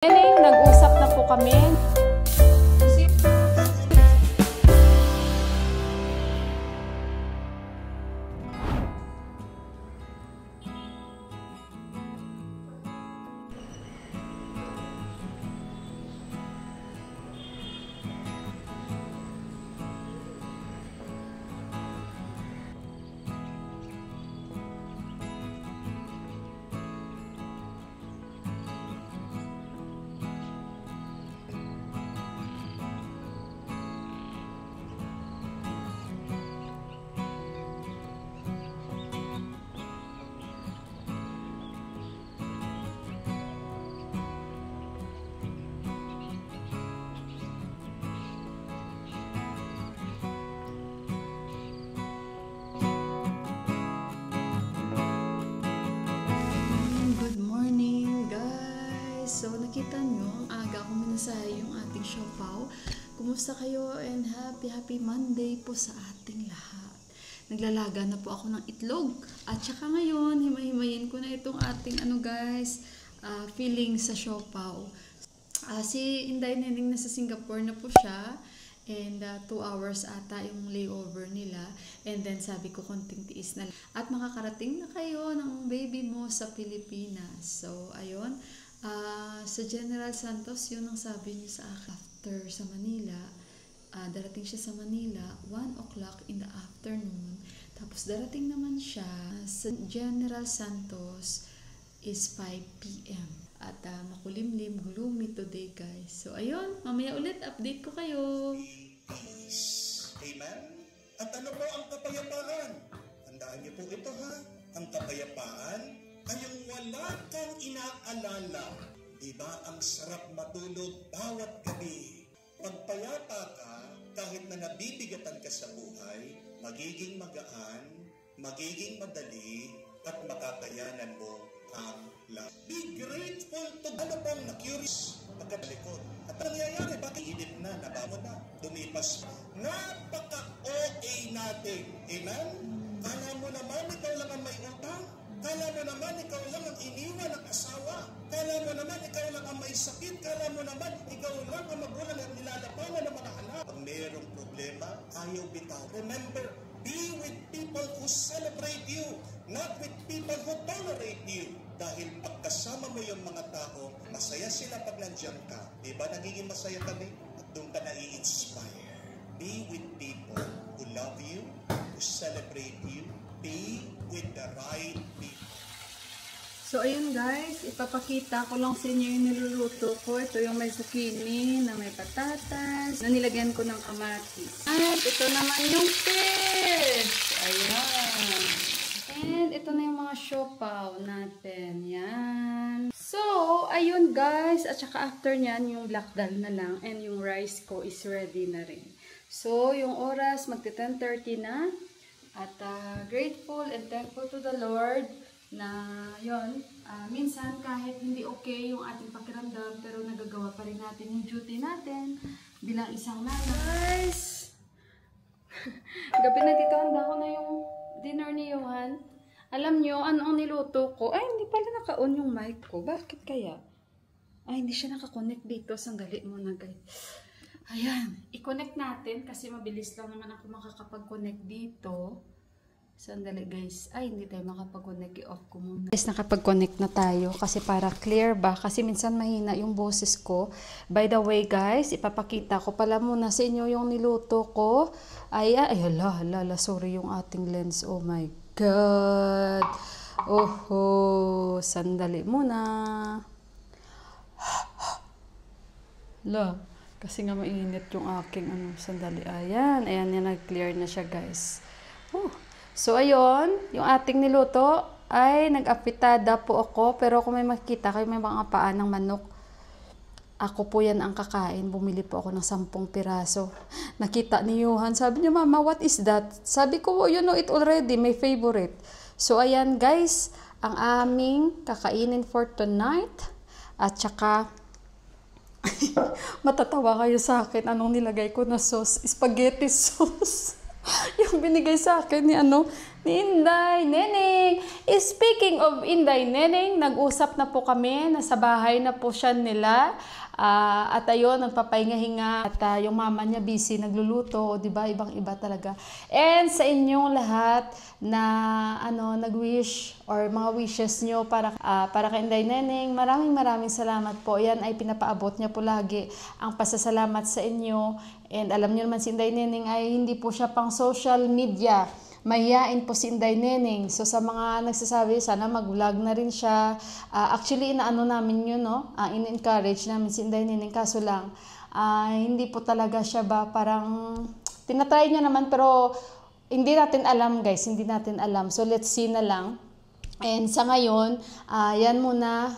Nag-usap na po kami. So, nakita nyo, ang aga ko minasahe yung ating siopaw. Kumusta kayo and happy Monday po sa ating lahat. Naglalaga na po ako ng itlog. At saka ngayon, himay-himayin ko na itong ating filling sa siopaw. Si Inday Neneng nasa Singapore na po siya. And 2 hours ata yung layover nila. And then sabi ko konting tiis na. At makakarating na kayo ng baby mo sa Pilipinas. So, ayun. Sa General Santos, yun ang sabi niya sa akin. After sa Manila, darating siya sa Manila, 1 o'clock in the afternoon. Tapos darating naman siya sa General Santos is 5 p.m. At makulimlim, gloomy today guys. So ayun, mamaya ulit update ko kayo. Amen? At ano po ang kapayapaan? Tandaan niyo po ito ha. Ang kapayapaan ay yung wala kang inaalala. Diba ang sarap matulog bawat gabi? Pagpayapa ka, kahit na nabibigatan ka sa buhay, magiging magaan, magiging madali, at makakayanan mo ang lahat. Be grateful to ano bang na-curious pagkabalikod. At nangyayari, bakit inip na, nabago na, dumipas. Napaka-OA natin. Amen? Kala mo naman, ikaw lang ang may utang. Kala mo naman, ikaw lang ang iniwan ng asawa. Kala mo naman, ikaw lang ang may sakit. Kala mo naman, ikaw lang ang magulang at nilalapangan ng mga anak. Pag mayroong problema, ayaw bitaw. Remember, be with people who celebrate you, not with people who tolerate you. Dahil pagkasama mo yung mga tao, masaya sila pag nandiyan ka. Diba nagiging masaya kami? At doon ka nai-inspire. Be with people who love you, who celebrate you. Be with the right people. So, ayun guys, ipapakita ko lang sa inyo yung niluluto ko. Ito yung may zucchini, na may patatas, na nilagyan ko ng kamatis. At ito naman yung fish! Ayan! And ito na yung mga siopaw natin. Yan. So, ayun guys. At saka after nyan, yung black dal na lang. And yung rice ko is ready na rin. So, yung oras, magti-10:30 na. At grateful and thankful to the Lord na yun, minsan kahit hindi okay yung ating pakiramdam, pero nagagawa pa rin natin yung duty natin bilang isang nanay. Guys! Gabi na dito, handa ko na yung dinner ni Johan. Alam nyo, ano ang niluto ko? Ay, hindi pala naka-on yung mic ko. Bakit kaya? Ay, hindi siya naka-connect dito. Sandali muna, guys. Ayan. I-connect natin kasi mabilis lang naman ako makakapag-connect dito. Sandali, guys. Ay, hindi tayo makapag-connect. I-off ko muna. Guys, nakapag-connect na tayo kasi para clear ba? Kasi minsan mahina yung boses ko. By the way, guys, ipapakita ko pala muna sa inyo yung niluto ko. Ay, hala, sorry yung ating lens. Oh my God. Sandali muna. Hala, kasi nga mainit yung aking sandali. Ayan, nag-clear na siya, guys. So, ayun, yung ating niluto ay nag-apitada po ako. Pero kung may makikita kayo, may mga paa ng manok. Ako po yan ang kakain. Bumili po ako ng 10 piraso. Nakita ni Johan. Sabi niya, Mama, what is that? Sabi ko, you know it already. My favorite. So, ayan guys. Ang aming kakainin for tonight. At saka, matatawa kayo sa akin. Anong nilagay ko na sauce? Spaghetti sauce. Yung binigay sa akin ni Inday Neneng. Speaking of Inday Neneng, nag-usap na po kami, nasa bahay na po siya nila. At ayun, nagpapahinga-hinga. At yung mama niya busy, nagluluto. O diba, ibang-iba talaga. And sa inyong lahat na nag-wish or mga wishes nyo para kay Inday Neneng, maraming salamat po. Yan ay pinapaabot niya po lagi ang pasasalamat sa inyo. And alam niyo naman si Inday Neneng ay hindi po siya pang social media. Mahihain po si Inday Neneng. So sa mga nagsasabi, sana mag-vlog na rin siya. Actually, inaano namin yun, no? In-encourage namin si Inday Neneng. Kaso lang, hindi po talaga siya parang, tinatry niya naman pero hindi natin alam guys, hindi natin alam. So let's see na lang. And sa ngayon, yan muna,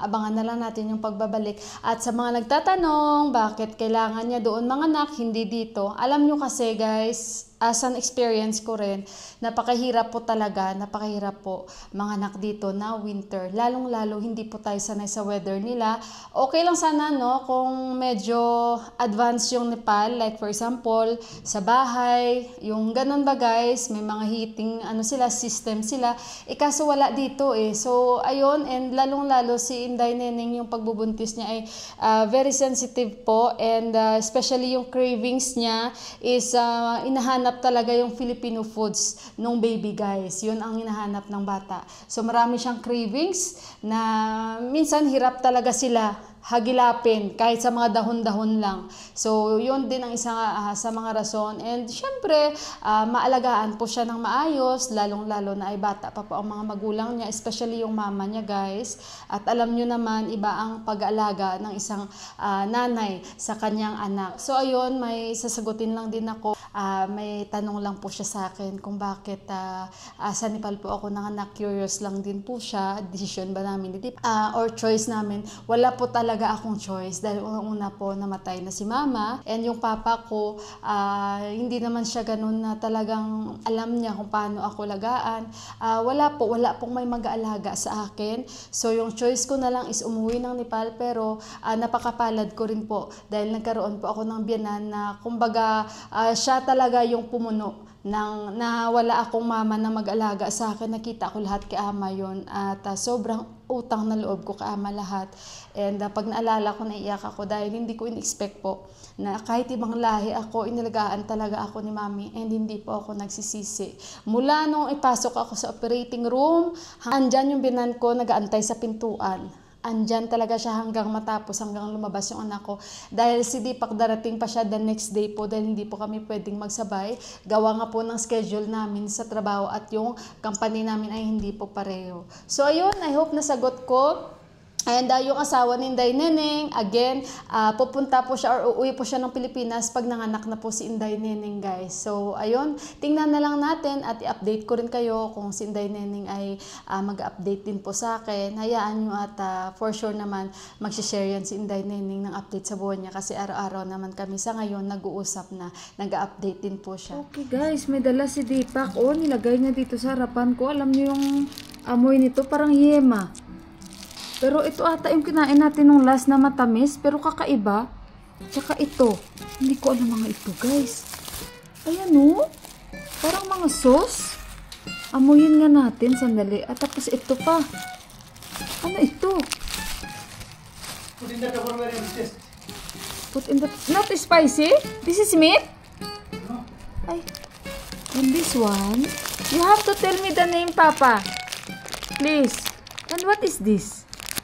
abangan na lang natin yung pagbabalik. At sa mga nagtatanong, bakit kailangan niya doon manganak, hindi dito. Alam nyo kasi guys, as an experience ko rin, napakahirap po talaga, napakahirap po manganak dito na winter. Lalong-lalo, hindi po tayo sanay sa weather nila. Okay lang sana, no, kung medyo advanced yung Nepal, like for example, sa bahay, yung ganun ba guys, may mga heating, system sila. Kaso wala dito eh. So, ayun, and lalong-lalo si Inday Neneng, yung pagbubuntis niya ay very sensitive po, and especially yung cravings niya is inahanap talaga yung Filipino foods nung baby guys. Yun ang hinahanap ng bata. So marami siyang cravings na minsan hirap talaga sila hagilapin kahit sa mga dahon-dahon lang. So yun din ang isa sa mga rason. And syempre, maalagaan po siya ng maayos, lalong-lalo na ay bata pa po ang mga magulang niya, especially yung mama niya guys. At alam nyo naman, iba ang pag-aalaga ng isang nanay sa kanyang anak. So ayun, may sasagutin lang din ako. May tanong lang po siya sa akin kung bakit sa Nepal po ako nanganak. Curious lang din po siya. Decision ba namin or choice namin? Wala po talaga akong choice dahil una po namatay na si mama, and yung papa ko hindi naman siya ganun na talagang alam niya kung paano ako lagaan. Wala pong may mag-aalaga sa akin. So yung choice ko na lang is umuwi ng Nepal, pero napakapalad ko rin po dahil nagkaroon po ako ng biyanan na kumbaga siya talaga yung pumuno na wala akong mama na mag-alaga sa akin. Nakita ko lahat kay ama yun, at sobrang utang na loob ko kay ama lahat. And pag naalala ko, naiyak ako dahil hindi ko in-expect po na kahit ibang lahi ako, inalagaan talaga ako ni mami, and hindi po ako nagsisisi. Mula nung ipasok ako sa operating room, andyan yung binan ko, nag-aantay sa pintuan. Andyan talaga siya hanggang matapos, hanggang lumabas yung anak ko. Dahil si Deepak darating pa siya the next day po, dahil hindi po kami pwedeng magsabay. Gawa nga po ng schedule namin sa trabaho at yung company namin ay hindi po pareho. So ayun, I hope nasagot ko. And yung asawa ni Inday Neneng, again, pupunta po siya or uuwi po siya ng Pilipinas pag nanganak na po si Inday Neneng guys. So ayun, tingnan na lang natin at i-update ko rin kayo kung si Inday Neneng ay mag-update din po sa akin. Hayaan nyo at for sure naman mag-share yan si Inday Neneng ng update sa buhay niya, kasi araw-araw naman kami sa ngayon nag-uusap na, nag-update din po siya. Okay guys, may dala si Deepak. Nilagay niya dito sa harapan ko. Alam niyo yung amoy nito, parang yema. Pero ito ata yung kinain natin nung last na matamis, pero kakaiba. Tsaka ito. Hindi ko alam mga ito, guys. Ayan o. Parang mga sauce. Amuyin nga natin, sandali. At tapos ito pa. Ano ito? Put in the Tupperware and test. Put in the... Not spicy? This is meat? No. Ay. And this one? You have to tell me the name, Papa. Please. And what is this?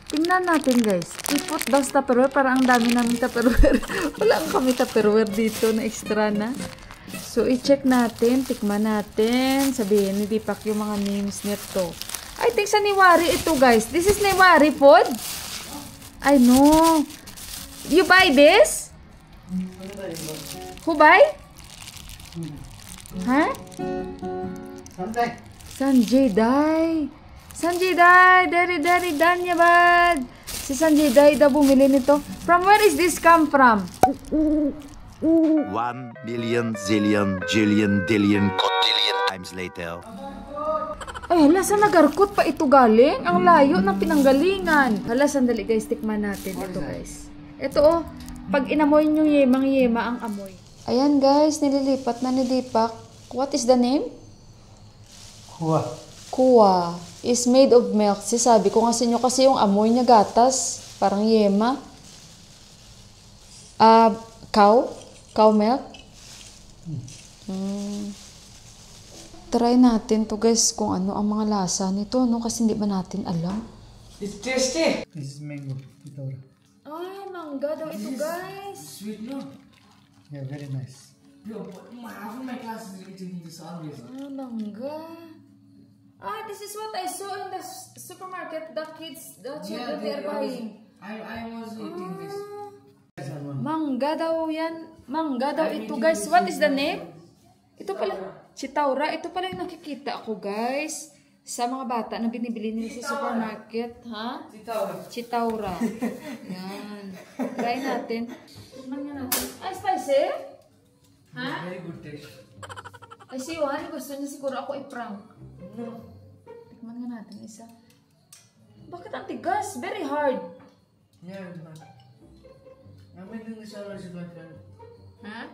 Tingnan natin guys. I-put daw sa Tupperware. Parang ang dami namin Tupperware. Wala kami Tupperware dito na extra na. So, i-check natin. Tikman natin. Sabihin ni Deepak yung mga names nito. I think sa Niwari ito guys. This is Niwari food? I know. You buy this? Who buy? Huh? Sanjay Dai. Sanjay Dai, dari Danyabad. Si Sanjay Dai daw bumili nito. From where is this come from? 1 million, zillion, jillion, dillion, cotillion times later. Ay, hala, sa nagarkot pa ito galing? Ang layo ng pinanggalingan. Hala, sandali guys, tikman natin ito guys. Ito pag inamoy nyo yemang-yema ang amoy. Ayan guys, nililipat na ni Deepak. What is the name? Kuwa is made of milk. Sabi ko nga sa inyo kasi yung amoy niya gatas. Parang yema. Cow? Cow milk? Try natin to guys kung ano ang mga lasa nito, no? Kasi hindi ba natin alam. It's tasty. This is mango. Ito. Mangga daw ito guys. Sweet, no? Yeah, very nice. Yo, half of my class is eating this always. Mangga. This is what I saw in the supermarket. The kids, the children, they are buying. I was eating this. Mangga daw yan. Mangga daw ito guys. What is the name? Ito pala. Chitaura. Ito pala yung nakikita ako guys. Sa mga bata na binibili nila sa supermarket. Ha? Chitaura. Yan. Try natin. Tikman nga natin. Spicy? Ha? Very good taste. Ay, si Yohani gusto niya siguro ako i-prank. Tikman nga natin isa. Bakit ang tigas? Very hard. Yeah, man. I'm making this always with my friend. Ha?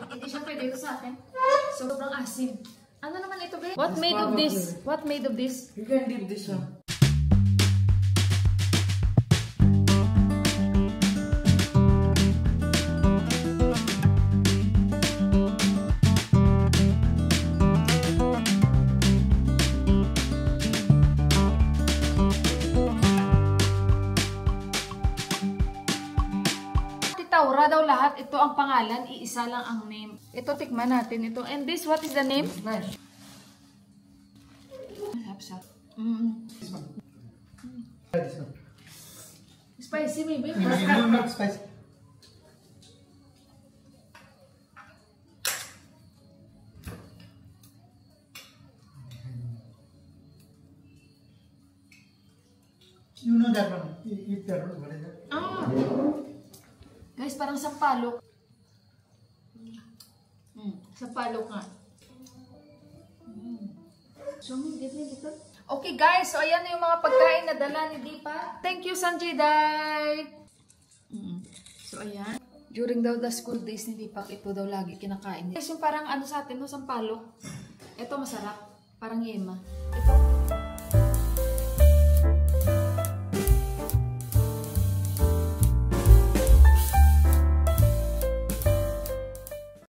Hindi siya pwede ito sa atin. Sobrang asim. Ano naman ito, be? What made of this? What made of this? You can dip this one. Taura daw lahat. Ito ang pangalan. Iisa lang ang name. Ito, tikman natin ito. And this, what is the name? Nice. This one. Try this one. Spicy maybe. Not spicy. You know that one. Eat that one. What is that? Guys, parang sampalok. Sampalok nga. So, dito. Okay guys, so ayan na yung mga pagkain na dala ni Deepa. Thank you, Sanjay Day. So ayan. During daw the school days ni Deepak, ito daw lagi kinakain niya. Guys, yung parang ano sa atin, no, sampalok. Ito masarap. Parang yema. Ito